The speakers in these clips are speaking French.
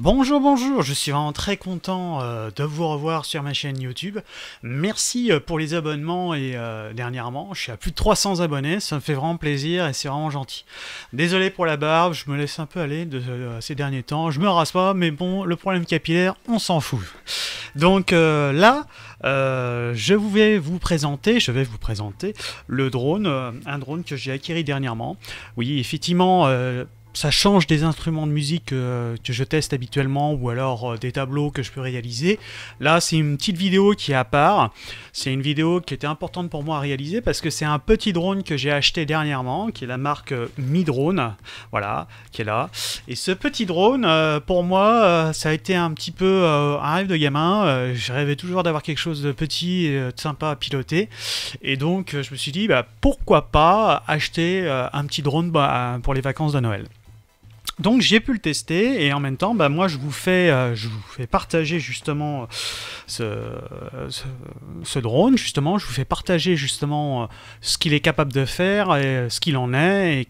Bonjour, bonjour, je suis vraiment très content de vous revoir sur ma chaîne YouTube. Merci pour les abonnements et dernièrement, je suis à plus de 300 abonnés, ça me fait vraiment plaisir et c'est vraiment gentil. Désolé pour la barbe, je me laisse un peu aller ces derniers temps, je me rase pas, mais bon, le problème capillaire, on s'en fout. Donc là, je vais vous présenter le drone, un drone que j'ai acquis dernièrement. Oui, effectivement, ça change des instruments de musique que je teste habituellement ou alors des tableaux que je peux réaliser. Là, c'est une petite vidéo qui est à part. C'est une vidéo qui était importante pour moi à réaliser parce que c'est un petit drone que j'ai acheté dernièrement, qui est la marque Mi-Drone, voilà, qui est là. Et ce petit drone, pour moi, ça a été un petit peu un rêve de gamin. Je rêvais toujours d'avoir quelque chose de petit et de sympa à piloter. Et donc, je me suis dit, bah, pourquoi pas acheter un petit drone pour les vacances de Noël. Donc j'ai pu le tester et en même temps, bah, moi je vous fais partager justement ce drone, justement, je vous fais partager justement ce qu'il est capable de faire et ce qu'il en est et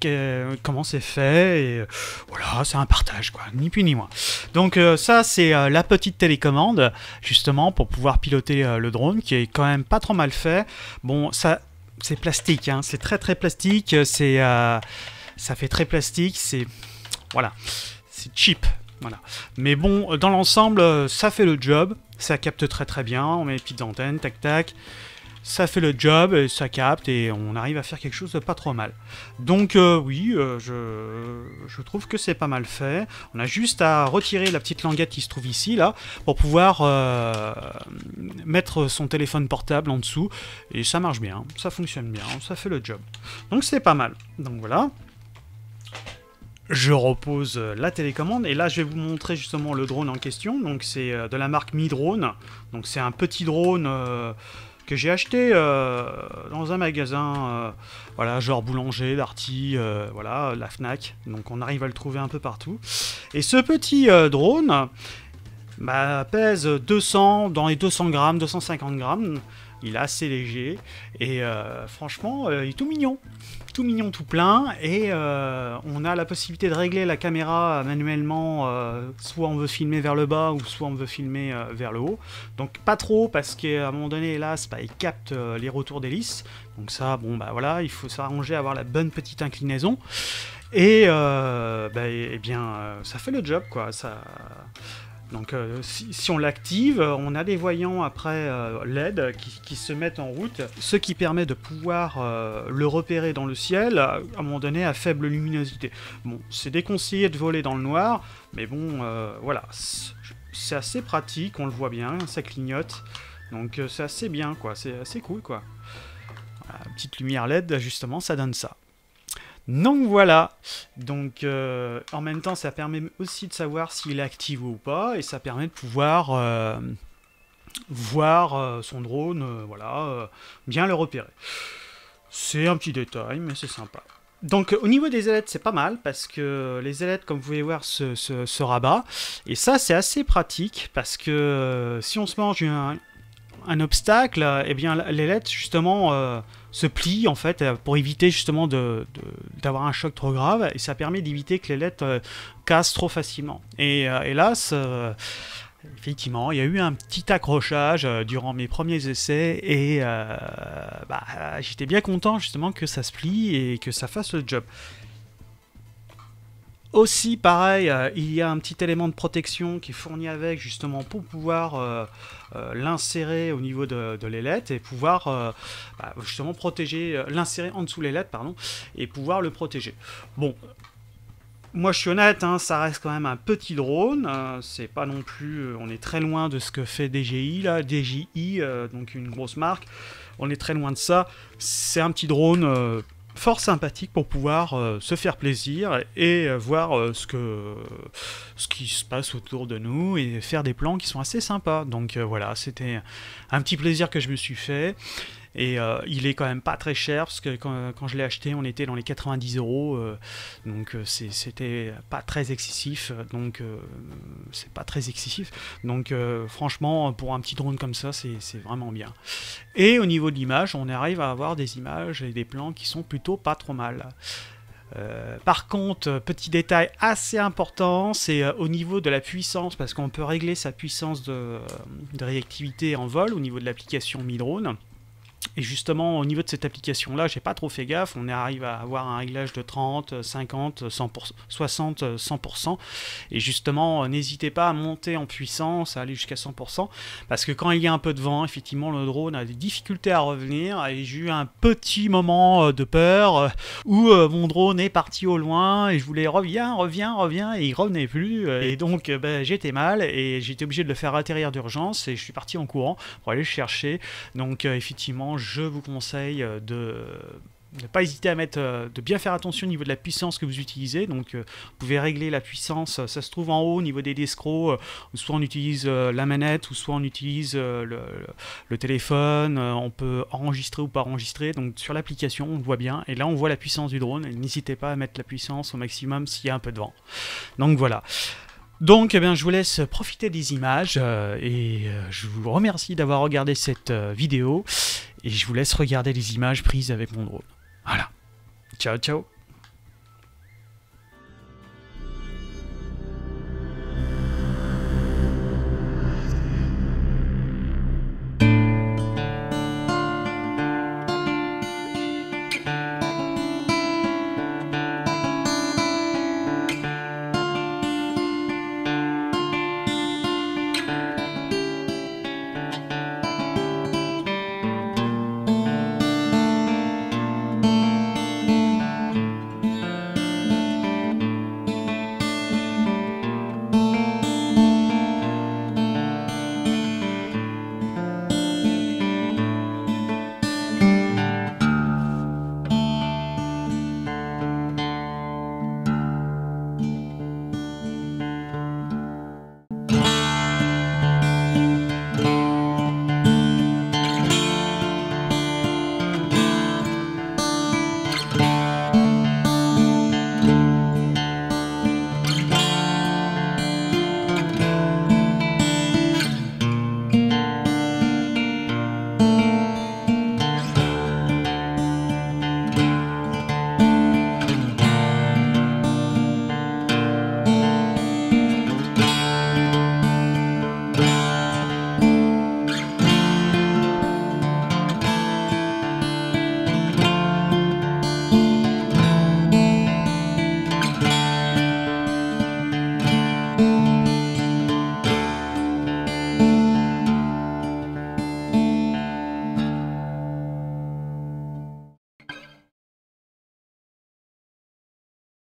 comment c'est fait et voilà, c'est un partage quoi, ni plus ni moins. Donc ça c'est la petite télécommande justement pour pouvoir piloter le drone qui est quand même pas trop mal fait. Bon ça c'est plastique, hein, c'est très plastique, ça fait très plastique, voilà, c'est cheap, voilà. Mais bon, dans l'ensemble, ça fait le job, ça capte très bien, on met les petites antennes, tac tac, ça fait le job, ça capte et on arrive à faire quelque chose de pas trop mal. Donc oui, je trouve que c'est pas mal fait. On a juste à retirer la petite languette qui se trouve ici, là, pour pouvoir mettre son téléphone portable en dessous, et ça marche bien, ça fonctionne bien, ça fait le job. Donc c'est pas mal, donc voilà. Je repose la télécommande et là je vais vous montrer justement le drone en question. Donc c'est de la marque Mi-Drone. Donc c'est un petit drone que j'ai acheté dans un magasin, voilà, genre Boulanger, Darty, voilà, la Fnac. Donc on arrive à le trouver un peu partout. Et ce petit drone bah, pèse 200, dans les 200 grammes, 250 grammes. Il est assez léger et franchement il est tout mignon, tout plein, et on a la possibilité de régler la caméra manuellement, soit on veut filmer vers le bas ou soit on veut filmer vers le haut, donc pas trop parce qu'à un moment donné hélas bah, il capte les retours d'hélice, donc ça bon bah voilà, il faut s'arranger à avoir la bonne petite inclinaison et bah, eh bien ça fait le job quoi, ça. Donc si on l'active, on a des voyants après LED qui se mettent en route, ce qui permet de pouvoir le repérer dans le ciel à un moment donné à faible luminosité. Bon, c'est déconseillé de voler dans le noir, mais bon, voilà, c'est assez pratique, on le voit bien, ça clignote, donc c'est assez bien, quoi, c'est assez cool, quoi. Voilà, petite lumière LED, justement, ça donne ça. Donc voilà, donc en même temps ça permet aussi de savoir s'il est actif ou pas, et ça permet de pouvoir voir son drone, voilà, bien le repérer. C'est un petit détail, mais c'est sympa. Donc au niveau des ailettes c'est pas mal, parce que les ailettes comme vous pouvez voir se rabattent, et ça c'est assez pratique, parce que si on se mange un obstacle, eh bien l'ailette justement se plie en fait pour éviter justement d'avoir un choc trop grave, et ça permet d'éviter que l'ailette casse trop facilement. Et hélas, effectivement, il y a eu un petit accrochage durant mes premiers essais et bah, j'étais bien content justement que ça se plie et que ça fasse le job. Aussi, pareil, il y a un petit élément de protection qui est fourni avec, justement, pour pouvoir l'insérer au niveau de l'ailette et pouvoir, bah, justement, protéger, l'insérer en dessous de l'ailette, pardon, et pouvoir le protéger. Bon, moi je suis honnête, hein, ça reste quand même un petit drone, c'est pas non plus, on est très loin de ce que fait DJI, là, DJI, donc une grosse marque, on est très loin de ça, c'est un petit drone fort sympathique pour pouvoir se faire plaisir et voir ce qui se passe autour de nous et faire des plans qui sont assez sympas. Donc voilà, c'était un petit plaisir que je me suis fait. Et il est quand même pas très cher, parce que quand je l'ai acheté, on était dans les 90 euros, donc c'était pas très excessif, donc c'est pas très excessif, donc franchement, pour un petit drone comme ça, c'est vraiment bien. Et au niveau de l'image, on arrive à avoir des images et des plans qui sont plutôt pas trop mal. Par contre, petit détail assez important, c'est au niveau de la puissance, parce qu'on peut régler sa puissance de réactivité en vol au niveau de l'application Mi Drone. Et justement, au niveau de cette application-là, j'ai pas trop fait gaffe. On arrive à avoir un réglage de 30, 50, 100%, 60, 100%. Et justement, n'hésitez pas à monter en puissance, à aller jusqu'à 100%. Parce que quand il y a un peu de vent, effectivement, le drone a des difficultés à revenir. Et j'ai eu un petit moment de peur où mon drone est parti au loin. Et je voulais reviens. Et il revenait plus. Et donc, j'étais mal. Et j'étais obligé de le faire atterrir d'urgence. Et je suis parti en courant pour aller le chercher. Donc, effectivement, je vous conseille de ne pas hésiter à mettre, de bien faire attention au niveau de la puissance que vous utilisez. Donc vous pouvez régler la puissance, ça se trouve en haut au niveau des escrocs, soit on utilise la manette, ou soit on utilise le téléphone, on peut enregistrer ou pas enregistrer. Donc sur l'application on le voit bien, et là on voit la puissance du drone, et n'hésitez pas à mettre la puissance au maximum s'il y a un peu de vent. Donc voilà. Donc eh bien, je vous laisse profiter des images je vous remercie d'avoir regardé cette vidéo et je vous laisse regarder les images prises avec mon drone. Voilà. Ciao, ciao.